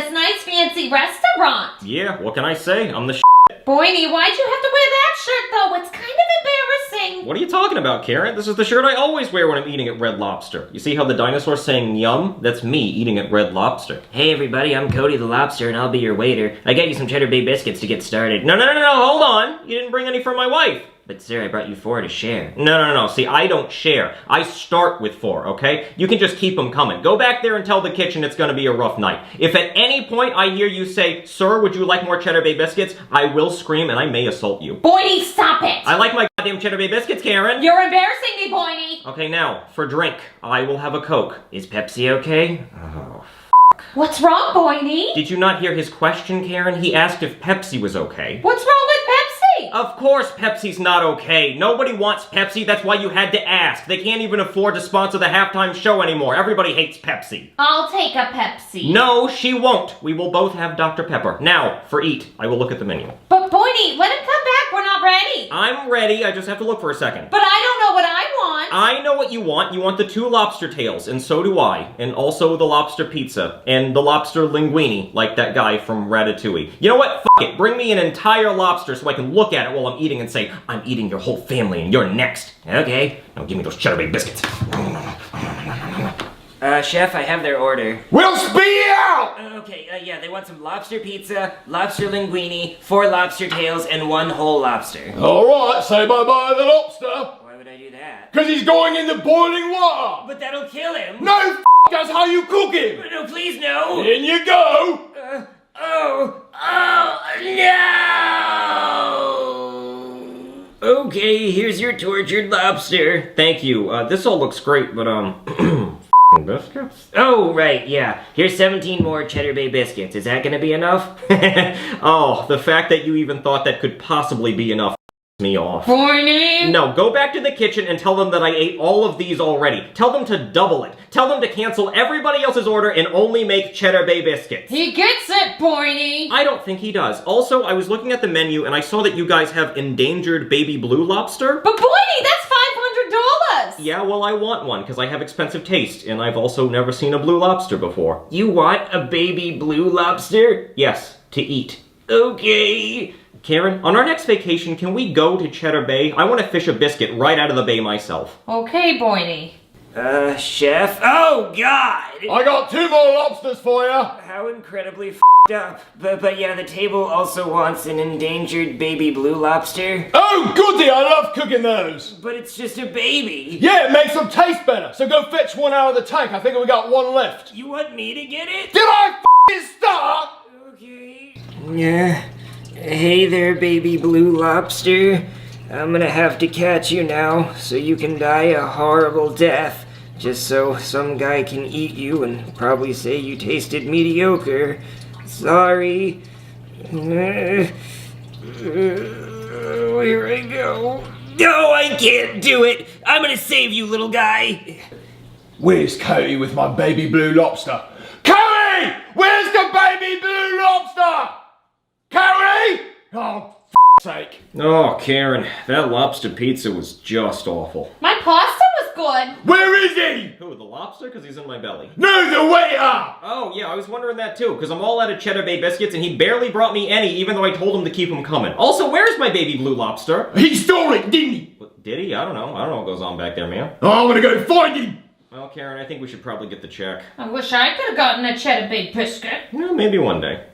this nice fancy restaurant. Yeah, what can I say? I'm the Boiny, why'd you have to wear that shirt though? It's kind of embarrassing. What are you talking about, Karen? This is the shirt I always wear when I'm eating at Red Lobster. You see how the dinosaur's saying yum? That's me eating at Red Lobster. Hey everybody, I'm Cody the Lobster and I'll be your waiter. I got you some Cheddar Bay biscuits to get started. No, hold on. You didn't bring any for my wife. But sir, I brought you 4 to share. No. See, I don't share. I start with 4, okay? You can just keep them coming. Go back there and tell the kitchen it's gonna be a rough night. If at any point I hear you say, "Sir, would you like more Cheddar Bay biscuits?" I will scream and I may assault you. Boiny, stop it! I like my goddamn Cheddar Bay biscuits, Karen. You're embarrassing me, Boiny. Okay, now, for drink, I will have a Coke. Is Pepsi okay? Oh, What's wrong, Boiny? did you not hear his question, Karen? He asked if Pepsi was okay. What's wrong with Pepsi? Of course Pepsi's not okay. Nobody wants Pepsi, that's why you had to ask. They can't even afford to sponsor the halftime show anymore. Everybody hates Pepsi. I'll take a Pepsi. No, she won't. We will both have Dr. Pepper. Now, for eat, I will look at the menu. But Boiny, let him come back. We're not ready. I'm ready, I just have to look for a second. But I don't know what I want. I know what you want. You want the 2 lobster tails, and so do I. And also the lobster pizza, and the lobster linguine, like that guy from Ratatouille. You know what? F it. Bring me an entire lobster so I can look at it while I'm eating and say, "I'm eating your whole family and you're next." Okay. Now give me those Cheddar Bay biscuits. Chef, I have their order. We'll speed out! Okay, yeah, they want some lobster pizza, lobster linguine, 4 lobster tails, and 1 whole lobster. Alright, say bye-bye to the lobster. Why would I do that? Because he's going in the boiling water. But that'll kill him. No, that's how you cook him. No, please, no. In you go. No! Okay, here's your tortured lobster. Thank you. This all looks great, but biscuits? Oh, right, yeah. Here's 17 more Cheddar Bay biscuits. Is that gonna be enough? Oh, the fact that you even thought that could possibly be enough me off. Boiny. No, go back to the kitchen and tell them that I ate all of these already. Tell them to double it. Tell them to cancel everybody else's order and only make Cheddar Bay biscuits. He gets it, Boiny. I don't think he does. Also, I was looking at the menu and I saw that you guys have endangered baby blue lobster. But Boiny, that's $500. Yeah, well, I want one because I have expensive taste and I've also never seen a blue lobster before. You want a baby blue lobster? Yes, to eat. Okay. Karen, on our next vacation, can we go to Cheddar Bay? I want to fish a biscuit right out of the bay myself. Okay, Boiny. Chef? Oh, God! I got 2 more lobsters for you. How incredibly f***ed up. But yeah, the table also wants an endangered baby blue lobster. Oh, goody, I love cooking those. But it's just a baby. Yeah, it makes them taste better. So go fetch one out of the tank. I think we got 1 left. You want me to get it? Did I f***ing start? Okay. Yeah. Hey there, baby blue lobster. I'm gonna have to catch you now, so you can die a horrible death. Just so some guy can eat you and probably say you tasted mediocre. Sorry. Here I go. No, I can't do it! I'm gonna save you, little guy! Where's Cody with my baby blue lobster? Cody! Where's the baby blue lobster? Cody! Oh, f***'s sake. Oh, Karen, that lobster pizza was just awful. My pasta was good. Where is he? Who, the lobster? Because he's in my belly. No, the waiter! Oh, yeah, I was wondering that too, because I'm all out of Cheddar Bay biscuits and he barely brought me any, even though I told him to keep them coming. Also, where's my baby blue lobster? He stole it, didn't he? What, did he? I don't know. I don't know what goes on back there, man. Oh, I'm gonna go find him. Well, Karen, I think we should probably get the check. I wish I could have gotten a Cheddar Bay biscuit. Yeah, maybe one day.